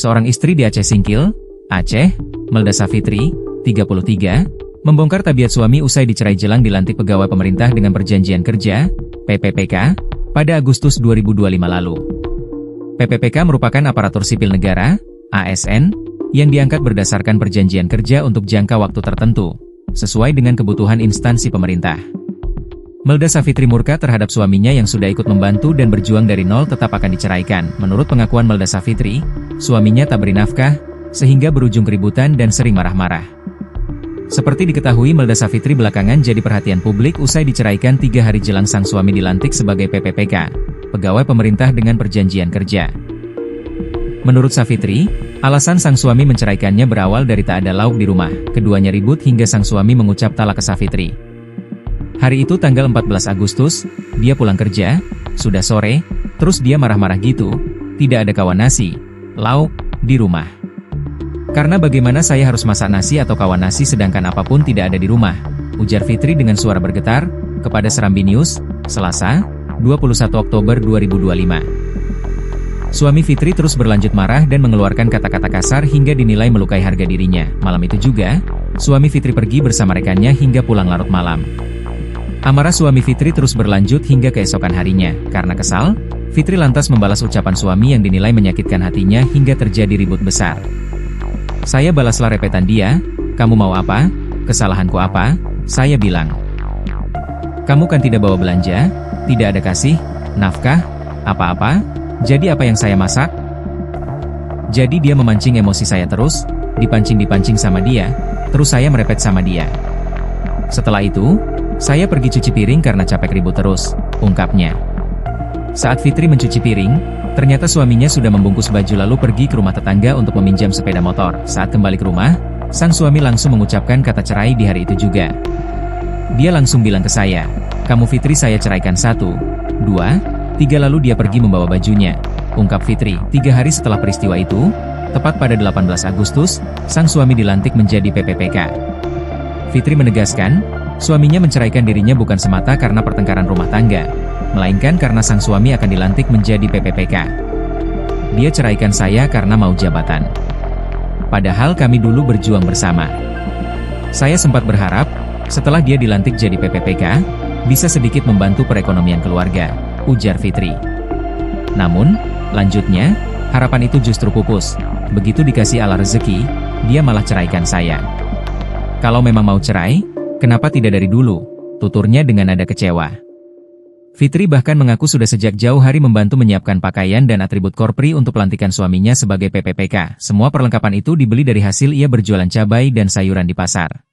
Seorang istri di Aceh Singkil, Aceh, Melda Safitri, 33, membongkar tabiat suami usai dicerai jelang dilantik pegawai pemerintah dengan perjanjian kerja, PPPK, pada Agustus 2025 lalu. PPPK merupakan aparatur sipil negara, ASN, yang diangkat berdasarkan perjanjian kerja untuk jangka waktu tertentu, sesuai dengan kebutuhan instansi pemerintah. Melda Safitri murka terhadap suaminya yang sudah ikut membantu dan berjuang dari nol tetap akan diceraikan. Menurut pengakuan Melda Safitri, suaminya tak beri nafkah, sehingga berujung keributan dan sering marah-marah. Seperti diketahui, Melda Safitri belakangan jadi perhatian publik usai diceraikan 3 hari jelang sang suami dilantik sebagai PPPK, pegawai pemerintah dengan perjanjian kerja. Menurut Safitri, alasan sang suami menceraikannya berawal dari tak ada lauk di rumah. Keduanya ribut hingga sang suami mengucap talak ke Safitri. Hari itu tanggal 14 Agustus, dia pulang kerja, sudah sore, terus dia marah-marah gitu, tidak ada kawan nasi, lauk, di rumah. Karena bagaimana saya harus masak nasi atau kawan nasi sedangkan apapun tidak ada di rumah, ujar Fitri dengan suara bergetar, kepada Serambi News, Selasa, 21 Oktober 2025. Suami Fitri terus berlanjut marah dan mengeluarkan kata-kata kasar hingga dinilai melukai harga dirinya. Malam itu juga, suami Fitri pergi bersama rekannya hingga pulang larut malam. Amarah suami Fitri terus berlanjut hingga keesokan harinya. Karena kesal, Fitri lantas membalas ucapan suami yang dinilai menyakitkan hatinya hingga terjadi ribut besar. Saya balaslah repetan dia, kamu mau apa? Kesalahanku apa? Saya bilang. Kamu kan tidak bawa belanja, tidak ada kasih, nafkah, apa-apa, jadi apa yang saya masak? Jadi dia memancing emosi saya terus, dipancing-dipancing sama dia, terus saya merepet sama dia. Setelah itu, saya pergi cuci piring karena capek ribut terus, ungkapnya. Saat Fitri mencuci piring, ternyata suaminya sudah membungkus baju lalu pergi ke rumah tetangga untuk meminjam sepeda motor. Saat kembali ke rumah, sang suami langsung mengucapkan kata cerai di hari itu juga. Dia langsung bilang ke saya, kamu Fitri saya ceraikan 1, 2, 3 lalu dia pergi membawa bajunya, ungkap Fitri. 3 hari setelah peristiwa itu, tepat pada 18 Agustus, sang suami dilantik menjadi PPPK. Fitri menegaskan, suaminya menceraikan dirinya bukan semata karena pertengkaran rumah tangga, melainkan karena sang suami akan dilantik menjadi PPPK. Dia ceraikan saya karena mau jabatan. Padahal kami dulu berjuang bersama. Saya sempat berharap, setelah dia dilantik jadi PPPK, bisa sedikit membantu perekonomian keluarga, ujar Fitri. Namun, lanjutnya, harapan itu justru pupus. Begitu dikasih ala rezeki, dia malah ceraikan saya. Kalau memang mau cerai, kenapa tidak dari dulu? Tuturnya dengan nada kecewa. Fitri bahkan mengaku sudah sejak jauh hari membantu menyiapkan pakaian dan atribut korpri untuk pelantikan suaminya sebagai PPPK. Semua perlengkapan itu dibeli dari hasil ia berjualan cabai dan sayuran di pasar.